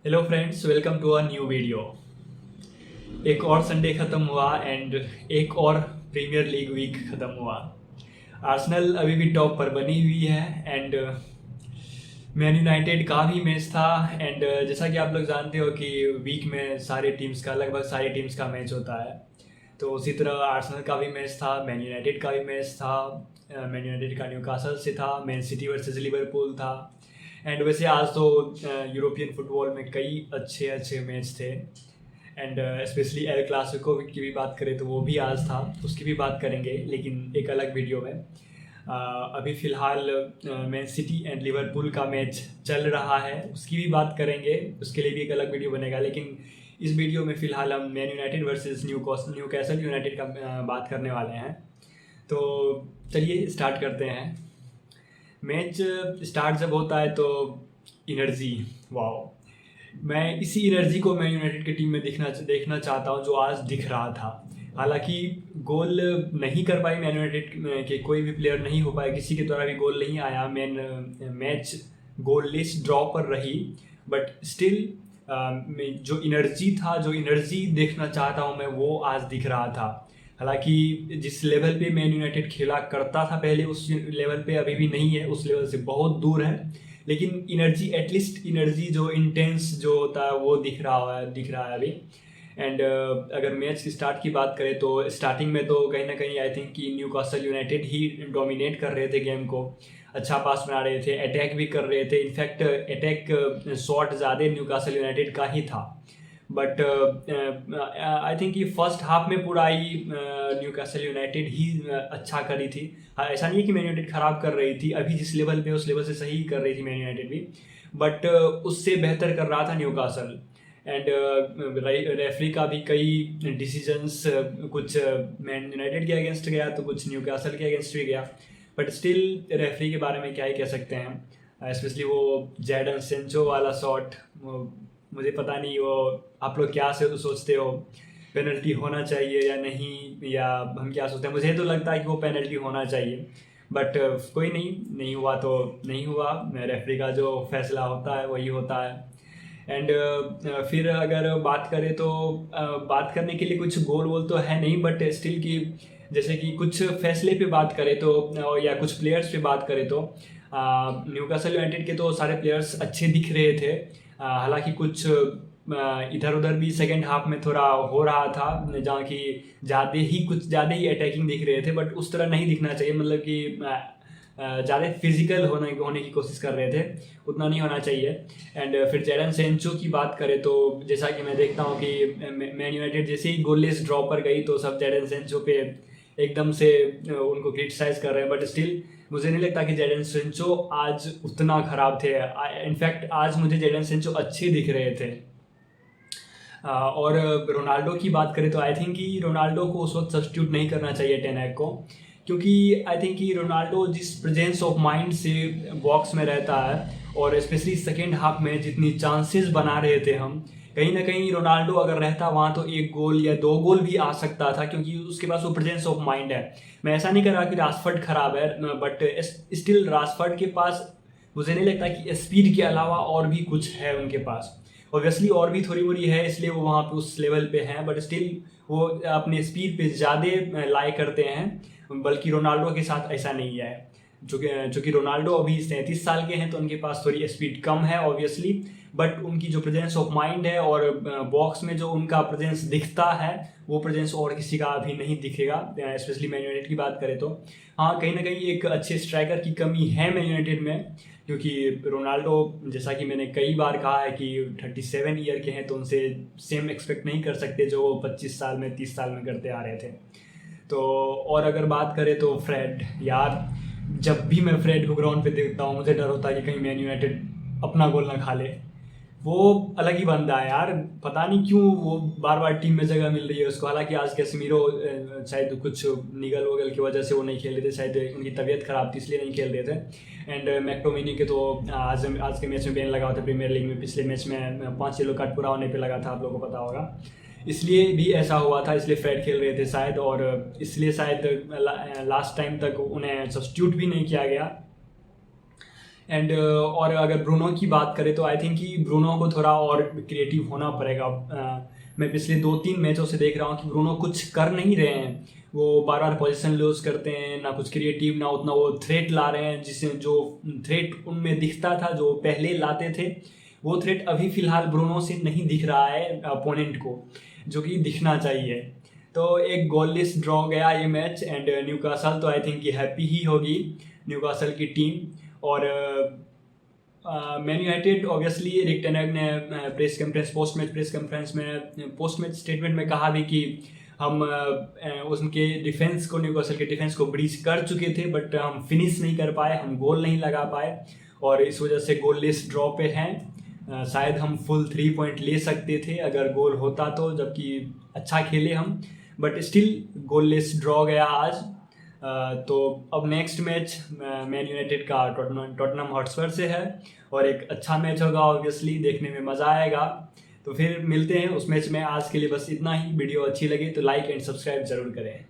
Hello friends, welcome to a new video. एक और Sunday ख़त्म हुआ एंड एक और प्रीमियर लीग वीक ख़त्म हुआ। आर्सेनल अभी भी टॉप पर बनी हुई है एंड मैन यूनाइटेड का भी मैच था। एंड जैसा कि आप लोग जानते हो कि वीक में लगभग सारी टीम्स का मैच होता है। तो उसी तरह आर्सेनल का भी मैच था, मैन यूनाइटेड का भी मैच था। मैन यूनाइटेड का न्यूकासल से था, मैन सिटी वर्सेस लिवरपूल था। एंड वैसे आज तो यूरोपियन फुटबॉल में कई अच्छे अच्छे मैच थे। एंड स्पेशली एल क्लासिको की भी बात करें तो वो भी आज था, उसकी भी बात करेंगे लेकिन एक अलग वीडियो में। अभी फ़िलहाल मैन सिटी एंड लिवरपूल का मैच चल रहा है, उसकी भी बात करेंगे, उसके लिए भी एक अलग वीडियो बनेगा। लेकिन इस वीडियो में फ़िलहाल हम man United versus Newcastle United का बात करने वाले हैं। तो चलिए स्टार्ट करते हैं। मैच स्टार्ट जब होता है तो एनर्जी, वाओ! मैं इसी एनर्जी को मैन यूनाइटेड की टीम में देखना चाहता हूँ जो आज दिख रहा था। हालांकि गोल नहीं कर पाई मैन यूनाइटेड के कोई भी प्लेयर, नहीं हो पाया, किसी के द्वारा भी गोल नहीं आया। मैच गोललेस ड्रॉ पर रही, बट स्टिल जो एनर्जी देखना चाहता हूँ मैं, वो आज दिख रहा था। हालांकि जिस लेवल पे मैन यूनाइटेड खेला करता था पहले, उस लेवल पे अभी भी नहीं है, उस लेवल से बहुत दूर है। लेकिन एनर्जी, एटलीस्ट एनर्जी जो इंटेंस जो होता है वो दिख रहा है अभी। एंड अगर मैच की स्टार्ट की बात करें तो स्टार्टिंग में तो कहीं ना कहीं आई थिंक कि न्यूकासल यूनाइटेड ही डोमिनेट कर रहे थे गेम को। अच्छा पास बना रहे थे, अटैक भी कर रहे थे। इनफैक्ट अटैक शॉट ज़्यादा न्यूकासल यूनाइटेड का ही था। बट आई थिंक कि फर्स्ट हाफ में पूरा ही न्यूकासल यूनाइटेड ही अच्छा करी थी। ऐसा नहीं है कि मैन यूनाइटेड ख़राब कर रही थी, अभी जिस लेवल पे उस लेवल से सही कर रही थी मैन यूनाइटेड भी, बट उससे बेहतर कर रहा था न्यूकासल। एंड रेफरी का भी कई डिसीजंस, कुछ मैन यूनाइटेड के अगेंस्ट गया तो कुछ न्यूकासल के अगेंस्ट भी गया। बट स्टिल रेफरी के बारे में क्या ही कह सकते हैं। स्पेशली वो जैडन सेंचो वाला शॉट, मुझे पता नहीं वो आप लोग क्या सोचते हो, पेनल्टी होना चाहिए या नहीं, या हम क्या सोचते हैं। मुझे तो लगता है कि वो पेनल्टी होना चाहिए, बट कोई नहीं हुआ तो नहीं हुआ। रेफरी का जो फैसला होता है वही होता है। एंड फिर अगर बात करें तो बात करने के लिए कुछ गोल वोल तो है नहीं, बट स्टिल की जैसे कि कुछ फैसले पे बात करें तो या कुछ प्लेयर्स पे बात करें तो न्यूकासल यूनाइटेड के तो सारे प्लेयर्स अच्छे दिख रहे थे। हालांकि कुछ इधर उधर भी सेकेंड हाफ में थोड़ा हो रहा था, जहाँ की कुछ ज़्यादा ही अटैकिंग दिख रहे थे, बट उस तरह नहीं दिखना चाहिए। मतलब कि ज़्यादा फिजिकल होने की कोशिश कर रहे थे, उतना नहीं होना चाहिए। एंड फिर जैडन सेंचो की बात करें तो जैसा कि मैं देखता हूँ कि मैन यूनाइटेड जैसे ही गोललेस ड्रॉ पर गई तो सब जैडन सेंचो पे एकदम से उनको क्रिटिसाइज कर रहे हैं। बट स्टिल मुझे नहीं लगता कि जैडन सेंचो आज उतना ख़राब थे। इनफैक्ट आज मुझे जैडन सेंचो अच्छे दिख रहे थे। और रोनाल्डो की बात करें तो आई थिंक कि रोनाल्डो को उस वक्त सब्स्टिट्यूट नहीं करना चाहिए टेन को, क्योंकि आई थिंक कि रोनाल्डो जिस प्रेजेंस ऑफ माइंड से बॉक्स में रहता है, और स्पेशली सेकेंड हाफ में जितनी चांसेस बना रहे थे हम, कहीं ना कहीं रोनाल्डो अगर रहता वहाँ तो एक गोल या दो गोल भी आ सकता था, क्योंकि उसके पास वो प्रेजेंस ऑफ माइंड है। मैं ऐसा नहीं कर रहा कि राशफर्ड खराब है, बट स्टिल राशफर्ड के पास मुझे नहीं लगता कि स्पीड के अलावा और भी कुछ है उनके पास। ऑब्वियसली और भी थोड़ी मोड़ी है, इसलिए वो वहाँ पे उस लेवल पे हैं, बट स्टिल वो अपने स्पीड पे ज़्यादा लाई करते हैं। बल्कि रोनाल्डो के साथ ऐसा नहीं है। चूँकि रोनाल्डो अभी 37 साल के हैं तो उनके पास थोड़ी स्पीड कम है ऑब्वियसली, बट उनकी जो प्रेजेंस ऑफ माइंड है और बॉक्स में जो उनका प्रेजेंस दिखता है, वो प्रेजेंस और किसी का अभी नहीं दिखेगा। स्पेशली मैन यूनाइटेड की बात करें तो हाँ, कहीं ना कहीं एक अच्छे स्ट्राइकर की कमी है मैन यूनाइटेड में, क्योंकि रोनाल्डो, जैसा कि मैंने कई बार कहा है कि 37 ईयर के हैं तो उनसे सेम एक्सपेक्ट नहीं कर सकते जो 25 साल में 30 साल में करते आ रहे थे। तो और अगर बात करें तो फ्रेड, यार जब भी मैं फ्रेड को ग्राउंड पे देखता हूँ मुझे डर होता है कि कहीं मैन यूनाइटेड अपना गोल ना खा ले। वो अलग ही बंदा है यार, पता नहीं क्यों वो बार बार टीम में जगह मिल रही है उसको। हालांकि आज कैसेमीरो शायद कुछ निगल वगल की वजह से वो नहीं खेल रहे थे, शायद उनकी तबीयत खराब थी इसलिए नहीं खेल रहे थे। एंड मैक्टोमिनी के तो आज के मैच में बैन लगा हुआ था प्रीमियर लीग में। पिछले मैच में 5 येलो कार्ड पूरा होने पर लगा था, आप लोगों को पता होगा, इसलिए भी ऐसा हुआ था, इसलिए फ्रेड खेल रहे थे शायद, और इसलिए शायद लास्ट टाइम तक उन्हें सब्स्टिट्यूट भी नहीं किया गया। एंड और अगर ब्रूनो की बात करें तो आई थिंक कि ब्रूनो को थोड़ा और क्रिएटिव होना पड़ेगा। मैं पिछले 2-3 मैचों से देख रहा हूँ कि ब्रूनो कुछ कर नहीं रहे हैं, वो बार बार पोजीशन लूज करते हैं, ना कुछ क्रिएटिव ना उतना वो थ्रेट ला रहे हैं, जिससे जो थ्रेट उनमें दिखता था जो पहले लाते थे वो थ्रेट अभी फ़िलहाल ब्रूनो से नहीं दिख रहा है अपोनेंट को, जो कि दिखना चाहिए। तो एक गोललेस ड्रॉ गया ये मैच एंड न्यूकासल तो आई थिंक कि हैप्पी ही होगी न्यूकासल की टीम। और man United obviously Erik ten हाग ने press conference post match statement में कहा भी कि हम उनके डिफेंस को न्यूकासल के डिफेंस को ब्रीच कर चुके थे, बट हम फिनिश नहीं कर पाए, हम गोल नहीं लगा पाए और इस वजह से गोललेस ड्रॉ पे हैं। शायद हम फुल 3 पॉइंट ले सकते थे अगर गोल होता तो, जबकि अच्छा खेले हम, बट स्टिल गोललेस ड्रॉ गया आज। तो अब नेक्स्ट मैच मैन यूनाइटेड का टॉटनहम हॉटस्पर से है और एक अच्छा मैच होगा, ऑब्वियसली देखने में मज़ा आएगा। तो फिर मिलते हैं उस मैच में। आज के लिए बस इतना ही। वीडियो अच्छी लगे तो लाइक एंड सब्सक्राइब जरूर करें।